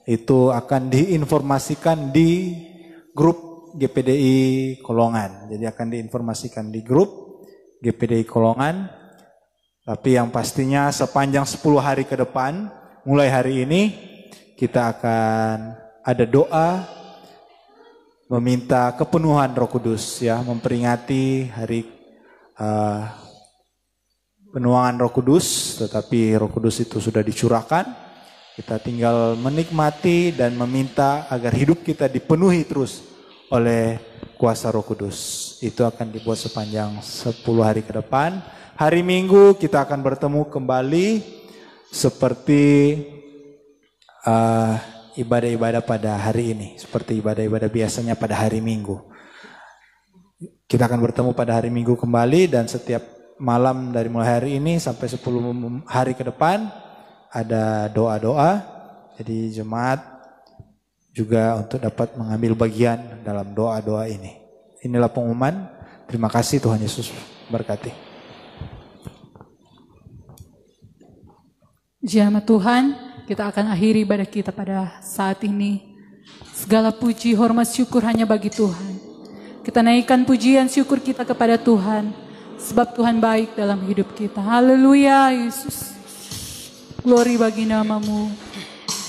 Itu akan diinformasikan di grup GPDI Kolongan. Jadi akan diinformasikan di grup GPDI Kolongan. Tapi yang pastinya sepanjang 10 hari ke depan, mulai hari ini, kita akan ada doa meminta kepenuhan Roh Kudus ya, memperingati hari penuangan Roh Kudus, tetapi Roh Kudus itu sudah dicurahkan. Kita tinggal menikmati dan meminta agar hidup kita dipenuhi terus oleh kuasa Roh Kudus. Itu akan dibuat sepanjang 10 hari ke depan. Hari Minggu kita akan bertemu kembali seperti ibadah-ibadah pada hari ini, seperti ibadah-ibadah biasanya pada hari Minggu. Kita akan bertemu pada hari Minggu kembali, dan setiap malam dari mulai hari ini sampai 10 hari ke depan ada doa-doa. Jadi jemaat juga untuk dapat mengambil bagian dalam doa-doa ini. Inilah pengumuman. Terima kasih, Tuhan Yesus berkati. Jemaat Tuhan, kita akan akhiri ibadah kita pada saat ini. Segala puji, hormat, syukur hanya bagi Tuhan. Kita naikkan pujian syukur kita kepada Tuhan, sebab Tuhan baik dalam hidup kita. Haleluya, Yesus. Glory bagi nama-Mu.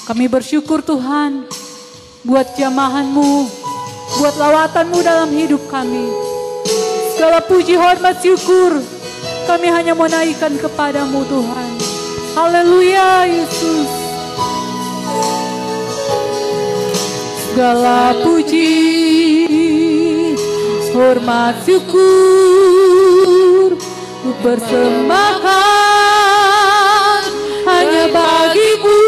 Kami bersyukur Tuhan, buat jamahan-Mu, buat lawatan-Mu dalam hidup kami. Segala puji, hormat, syukur kami hanya mau naikkan kepada-Mu Tuhan. Haleluya, Yesus. Segala puji, hormat, syukur ku persembahkan hanya bagi-Mu,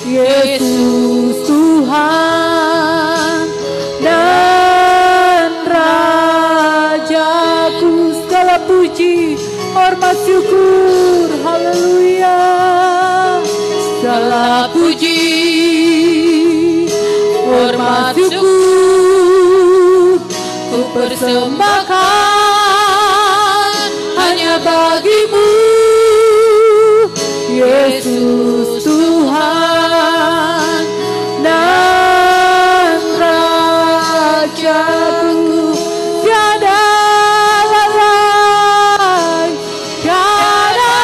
Yesus Tuhan dan Rajaku. Segala puji, hormat, syukur, haleluya. Segala puji, hormat, syukur ku persembahkan hanya bagi-Mu, Yesus Tuhan dan Rajaku. Tiada lain, tiada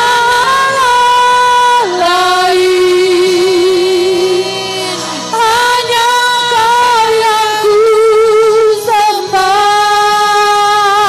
lain, hanya Kau yang ku sembah.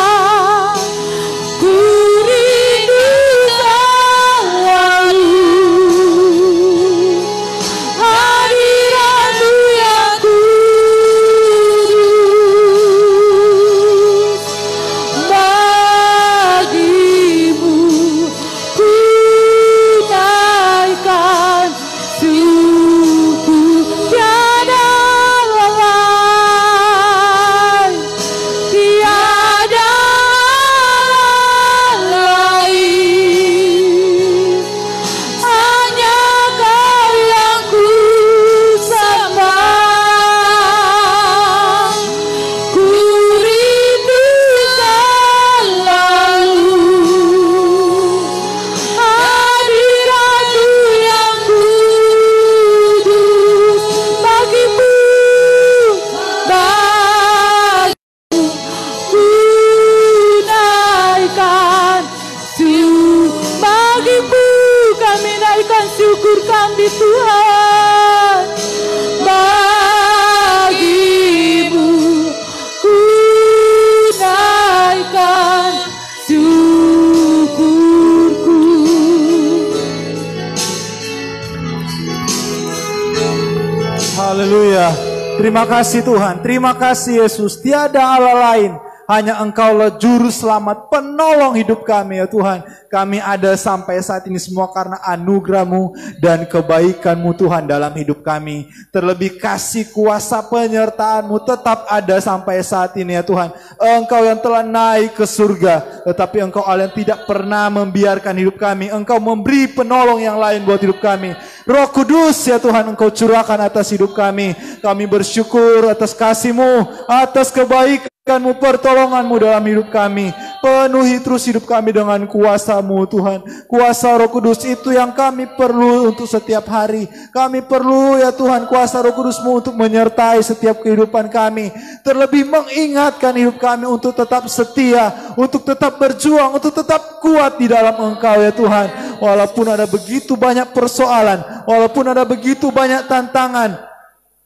Haleluya. Terima kasih Tuhan. Terima kasih Yesus. Tiada Allah lain. Hanya Engkaulah juru selamat, penolong hidup kami ya Tuhan. Kami ada sampai saat ini semua karena anugerah-Mu dan kebaikan-Mu Tuhan dalam hidup kami. Terlebih kasih kuasa penyertaan-Mu tetap ada sampai saat ini ya Tuhan. Engkau yang telah naik ke surga, tetapi Engkau Allah yang tidak pernah membiarkan hidup kami. Engkau memberi penolong yang lain buat hidup kami. Roh Kudus ya Tuhan, Engkau curahkan atas hidup kami. Kami bersyukur atas kasih-Mu, atas kebaikan-Mu, pertolongan-Mu dalam hidup kami. Penuhi terus hidup kami dengan kuasa-Mu Tuhan. Kuasa Roh Kudus itu yang kami perlu untuk setiap hari. Kami perlu ya Tuhan kuasa Roh Kudus-Mu untuk menyertai setiap kehidupan kami. Terlebih mengingatkan hidup kami untuk tetap setia, untuk tetap berjuang, untuk tetap kuat di dalam Engkau ya Tuhan. Walaupun ada begitu banyak persoalan, walaupun ada begitu banyak tantangan,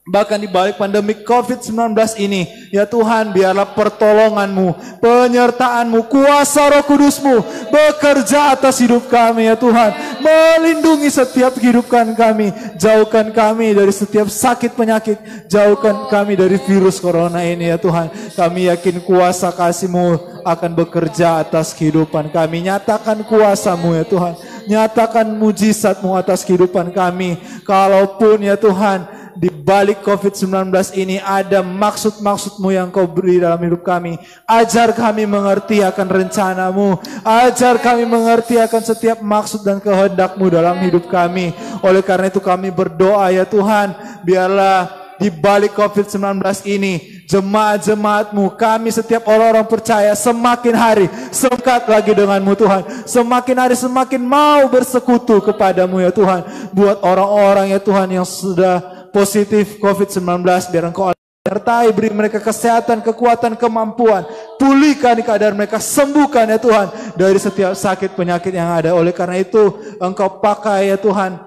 bahkan di balik pandemi COVID-19 ini, ya Tuhan, biarlah pertolongan-Mu, penyertaan-Mu, kuasa Roh Kudus-Mu bekerja atas hidup kami ya Tuhan. Melindungi setiap kehidupan kami, jauhkan kami dari setiap sakit penyakit, jauhkan kami dari virus corona ini ya Tuhan. Kami yakin kuasa kasih-Mu akan bekerja atas kehidupan kami. Nyatakan kuasa-Mu ya Tuhan, nyatakan mujizat-Mu atas kehidupan kami. Kalaupun ya Tuhan, di balik COVID-19 ini ada maksud-maksud-Mu yang Kau beri dalam hidup kami. Ajar kami mengerti akan rencana-Mu. Ajar kami mengerti akan setiap maksud dan kehendak-Mu dalam hidup kami. Oleh karena itu kami berdoa ya Tuhan, biarlah di balik COVID-19 ini, jemaat-jemaat-Mu, kami setiap orang-orang percaya semakin hari sekat lagi dengan-Mu Tuhan. Semakin hari semakin mau bersekutu kepada-Mu ya Tuhan. Buat orang-orang ya Tuhan yang sudah positif COVID-19, biar Engkau sertai, beri mereka kesehatan, kekuatan, kemampuan. Pulihkan keadaan mereka, sembuhkan ya Tuhan dari setiap sakit penyakit yang ada. Oleh karena itu Engkau pakai ya Tuhan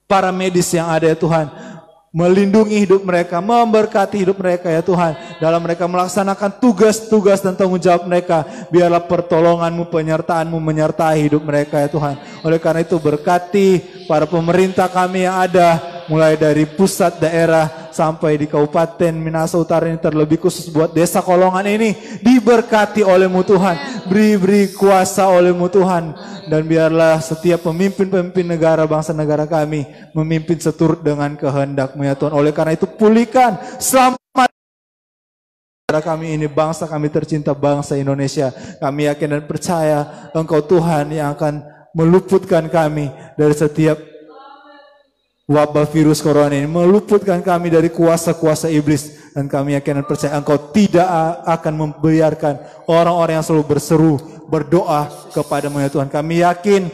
para medis yang ada ya Tuhan, melindungi hidup mereka, memberkati hidup mereka ya Tuhan, dalam mereka melaksanakan tugas-tugas dan tanggung jawab mereka. Biarlah pertolongan-Mu, penyertaan-Mu menyertai hidup mereka ya Tuhan. Oleh karena itu berkati para pemerintah kami yang ada, mulai dari pusat, daerah, sampai di Kabupaten Minahasa Utara ini, terlebih khusus buat Desa Kolongan ini, diberkati oleh-Mu Tuhan, beri kuasa oleh-Mu Tuhan. Dan biarlah setiap pemimpin-pemimpin negara, bangsa negara kami memimpin seturut dengan kehendak-Mu ya Tuhan. Oleh karena itu pulihkan, selamat negara kami ini, bangsa kami tercinta, bangsa Indonesia. Kami yakin dan percaya Engkau Tuhan yang akan meluputkan kami dari setiap wabah virus corona ini, meluputkan kami dari kuasa-kuasa iblis. Dan kami yakin dan percaya Engkau tidak akan membiarkan orang-orang yang selalu berseru, berdoa kepada-Mu ya Tuhan. Kami yakin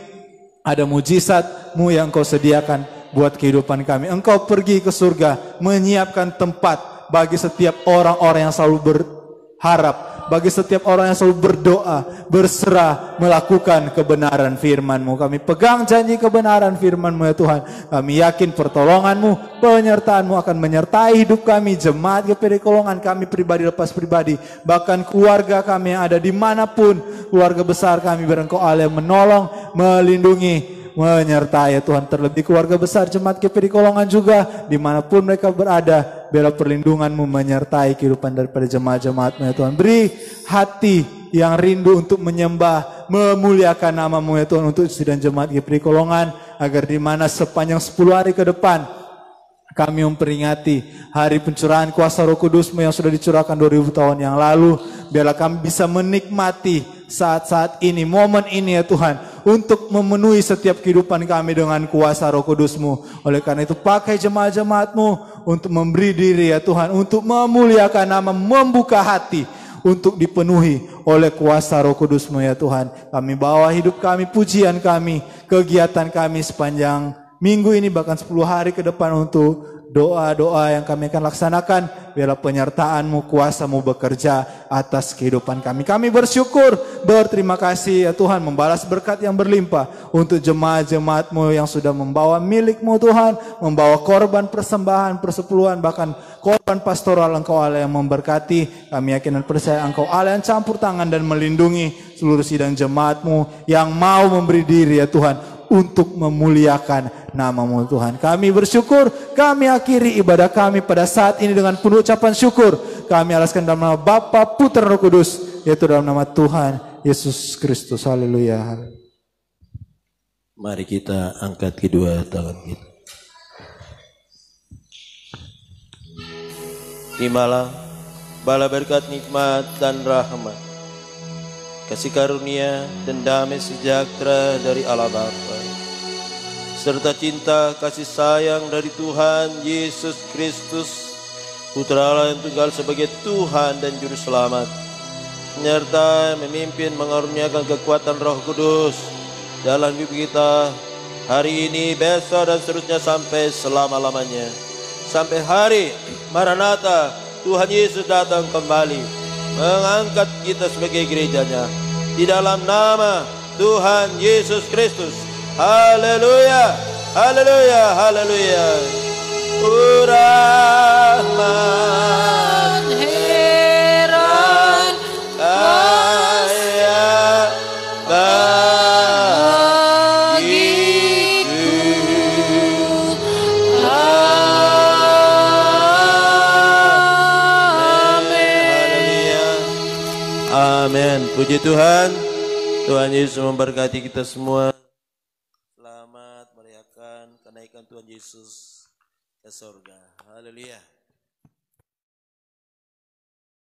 ada mujizat-Mu yang Engkau sediakan buat kehidupan kami. Engkau pergi ke surga, menyiapkan tempat bagi setiap orang-orang yang selalu berharap, bagi setiap orang yang selalu berdoa, berserah, melakukan kebenaran firman-Mu. Kami pegang janji kebenaran firman-Mu ya Tuhan. Kami yakin pertolongan-Mu, penyertaan-Mu akan menyertai hidup kami, jemaat GPD Kolongan, kami pribadi lepas pribadi, bahkan keluarga kami yang ada dimanapun, keluarga besar kami, biar Engkau Allah yang menolong, melindungi, menyertai ya Tuhan. Terlebih keluarga besar jemaat GPD Kolongan juga, dimanapun mereka berada, biarlah perlindungan-Mu menyertai kehidupan daripada jemaat-jemaat-Mu ya Tuhan. Beri hati yang rindu untuk menyembah, memuliakan nama-Mu ya Tuhan, untuk istri dan jemaat GPD Kolongan, agar di mana sepanjang 10 hari ke depan kami memperingati hari pencurahan kuasa Roh Kudus-Mu yang sudah dicurahkan 2000 tahun yang lalu. Biarlah kami bisa menikmati saat-saat ini, momen ini ya Tuhan, untuk memenuhi setiap kehidupan kami dengan kuasa Roh Kudus-Mu. Oleh karena itu pakai jemaat-jemaat-Mu untuk memberi diri ya Tuhan, untuk memuliakan nama, membuka hati untuk dipenuhi oleh kuasa Roh Kudus-Mu ya Tuhan. Kami bawa hidup kami, pujian kami, kegiatan kami sepanjang minggu ini, bahkan 10 hari ke depan, untuk doa-doa yang kami akan laksanakan. Biarlah penyertaan-Mu, kuasa-Mu bekerja atas kehidupan kami. Kami bersyukur, berterima kasih ya Tuhan, membalas berkat yang berlimpah untuk jemaat-jemaat-Mu yang sudah membawa milik-Mu Tuhan, membawa korban persembahan, persepuluhan, bahkan korban pastoral. Engkau Allah yang memberkati. Kami yakin dan percaya Engkau Allah yang campur tangan dan melindungi seluruh sidang jemaat-Mu yang mau memberi diri ya Tuhan untuk memuliakan nama-Mu Tuhan. Kami bersyukur, kami akhiri ibadah kami pada saat ini dengan penuh ucapan syukur. Kami alaskan dalam nama Bapa, Putra, Roh Kudus, yaitu dalam nama Tuhan Yesus Kristus. Haleluya. Mari kita angkat kedua tangan kita. Terimalah bala berkat, nikmat dan rahmat, kasih karunia dan damai sejahtera dari Allah Bapa, serta cinta kasih sayang dari Tuhan Yesus Kristus, Putra Allah yang tunggal sebagai Tuhan dan Juru Selamat, menyertai, memimpin, mengaruniakan kekuatan Roh Kudus dalam hidup kita hari ini, besok dan seterusnya sampai selama-lamanya. Sampai hari Maranatha, Tuhan Yesus datang kembali mengangkat kita sebagai gerejanya di dalam nama Tuhan Yesus Kristus. Haleluya, haleluya, haleluya. Rahman heran kaya amin. Puji Tuhan. Tuhan Yesus memberkati kita semua. Selamat merayakan kenaikan Tuhan Yesus ke surga. Haleluya.